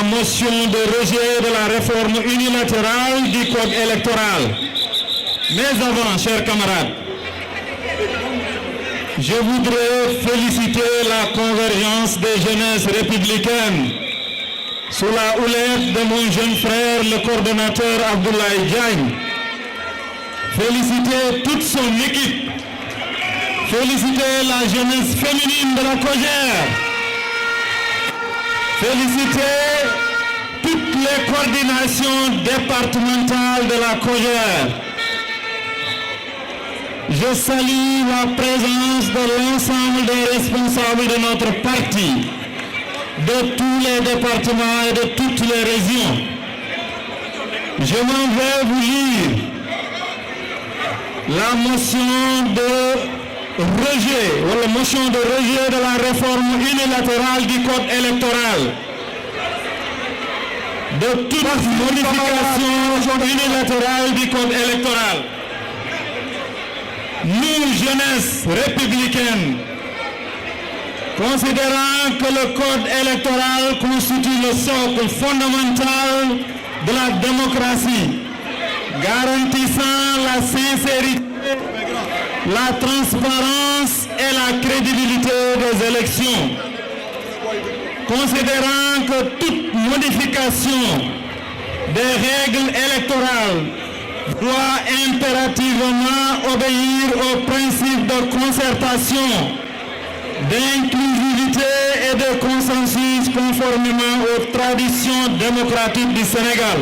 motion de rejet de la réforme unilatérale du code électoral. Mais avant, chers camarades, je voudrais féliciter la convergence des jeunesses républicaines sous la houlette de mon jeune frère, le coordonnateur Abdoulaye Diagne. Féliciter toute son équipe. Féliciter la jeunesse féminine de la COJER. Féliciter toutes les coordinations départementales de la COJER. Je salue la présence de l'ensemble des responsables de notre parti, de tous les départements et de toutes les régions. Je m'en vais vous lire la motion de rejet, ou la motion de rejet de la réforme unilatérale du code électoral. De toute modification unilatérale du code électoral. Nous, jeunesse républicaine, considérant que le code électoral constitue le socle fondamental de la démocratie, garantissant la sincérité, la transparence et la crédibilité des élections. Considérant que toute modification des règles électorales doit impérativement obéir aux principes de concertation, d'inclusivité et de consensus conformément aux traditions démocratiques du Sénégal.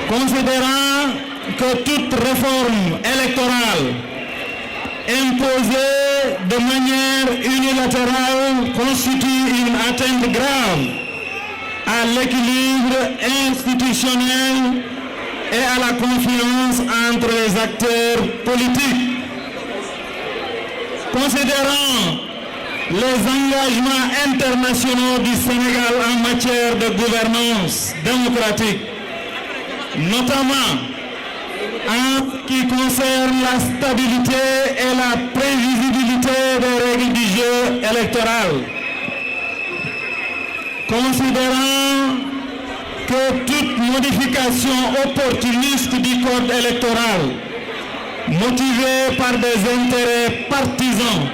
Considérant que toute réforme électorale imposée de manière unilatérale constitue une atteinte grave à l'équilibre institutionnel et à la confiance entre les acteurs politiques. Considérant les engagements internationaux du Sénégal en matière de gouvernance démocratique, notamment en ce qui concerne la stabilité et la prévisibilité des règles du jeu électoral. Considérant que toute modification opportuniste du code électoral, motivée par des intérêts partisans,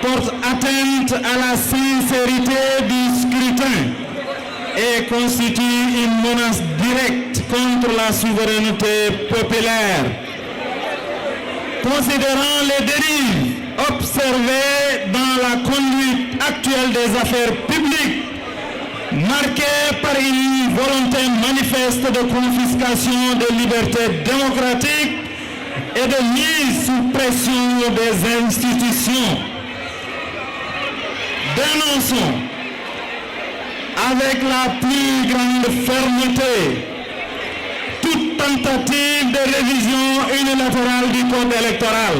porte atteinte à la sincérité du scrutin et constitue une menace directe contre la souveraineté populaire. Considérant les dérives observées dans la conduite actuelle des affaires publiques, marquée par une volonté manifeste de confiscation des libertés démocratiques et de mise sous pression des institutions. Dénonçons avec la plus grande fermeté toute tentative de révision unilatérale du code électoral.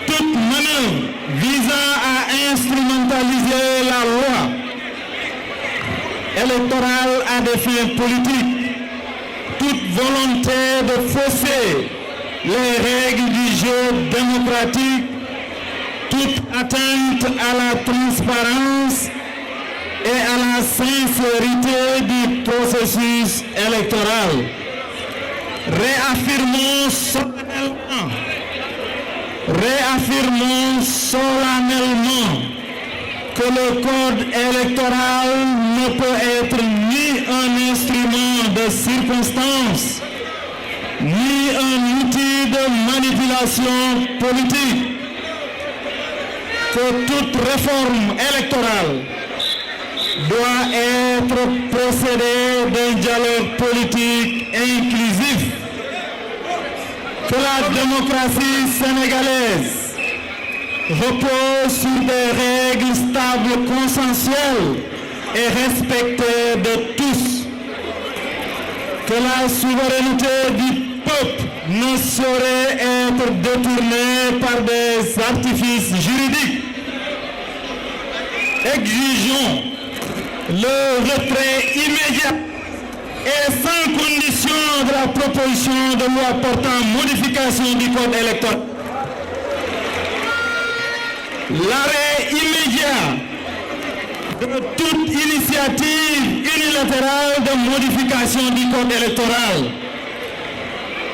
Toute manœuvre visant à instrumentaliser la loi électorale à des fins politiques, toute volonté de fausser les règles du jeu démocratique, toute atteinte à la transparence et à la sincérité du processus électoral. Réaffirmons solennellement que le code électoral ne peut être ni un instrument de circonstance, ni un outil de manipulation politique. Que toute réforme électorale doit être précédée d'un dialogue politique inclusif. Que la démocratie sénégalaise repose sur des règles stables, consensuelles et respectées de tous. Que la souveraineté du peuple ne saurait être détournée par des artifices juridiques. Exigeons le retrait immédiat et sans condition de la proposition de loi portant modification du code électoral. L'arrêt immédiat de toute initiative unilatérale de modification du code électoral.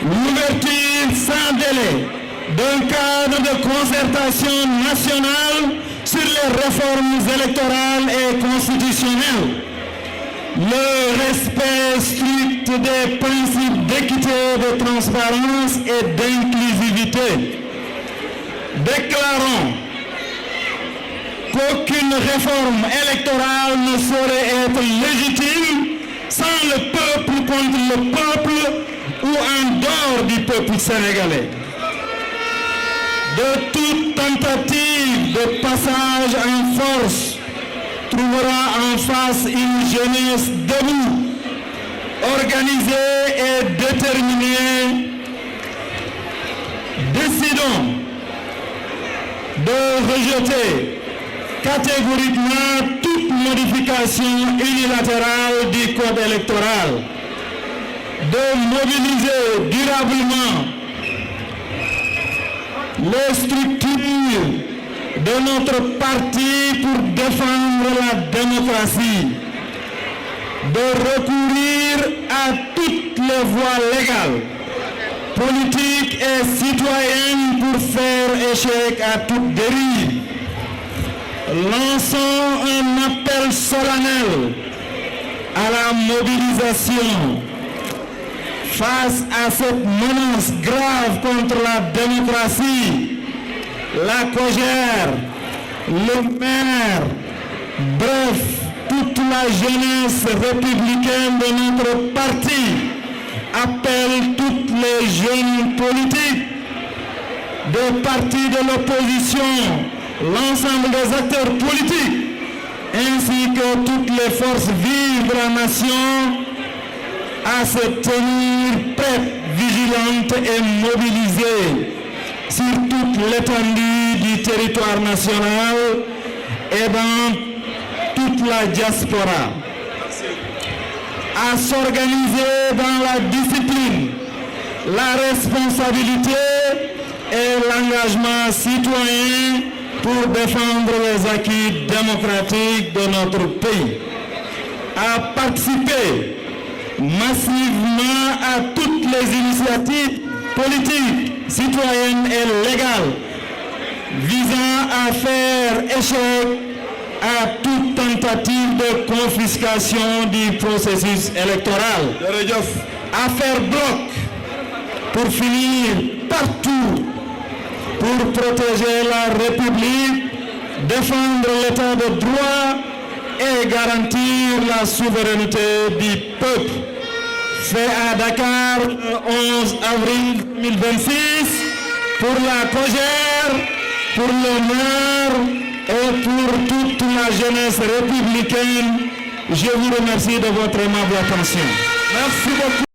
L'ouverture sans délai d'un cadre de concertation nationale sur les réformes électorales et constitutionnelles. Le respect strict des principes d'équité, de transparence et d'inclusivité. Déclarons qu'aucune réforme électorale ne saurait être légitime sans le peuple contre le peuple ou en dehors du peuple sénégalais. De toute tentative de passage en force trouvera en face une jeunesse debout, organisée et déterminée. Décidons de rejeter catégoriquement toute modification unilatérale du code électoral, de mobiliser durablement les structures de notre parti pour défendre la démocratie, de recourir à toutes les voies légales, politiques et citoyennes pour faire échec à toute dérive. Lançons un appel solennel à la mobilisation face à cette menace grave contre la démocratie. La COJER, le maire, bref, toute la jeunesse républicaine de notre parti appelle toutes les jeunes politiques, des partis de l'opposition, l'ensemble des acteurs politiques, ainsi que toutes les forces vives de la nation à se tenir prêtes, vigilantes et mobilisées sur toute l'étendue du territoire national et dans toute la diaspora, à s'organiser dans la discipline, la responsabilité et l'engagement citoyen pour défendre les acquis démocratiques de notre pays, à participer massivement à toutes les initiatives politiques, citoyennes et légales visant à faire échec à toute tentative de confiscation du processus électoral, à faire bloc pour finir partout pour protéger la République, défendre l'état de droit et garantir la souveraineté du peuple. Fait à Dakar le 11 avril 2026 pour la COJER, pour le maire et pour toute la jeunesse républicaine. Je vous remercie de votre aimable attention. Merci beaucoup.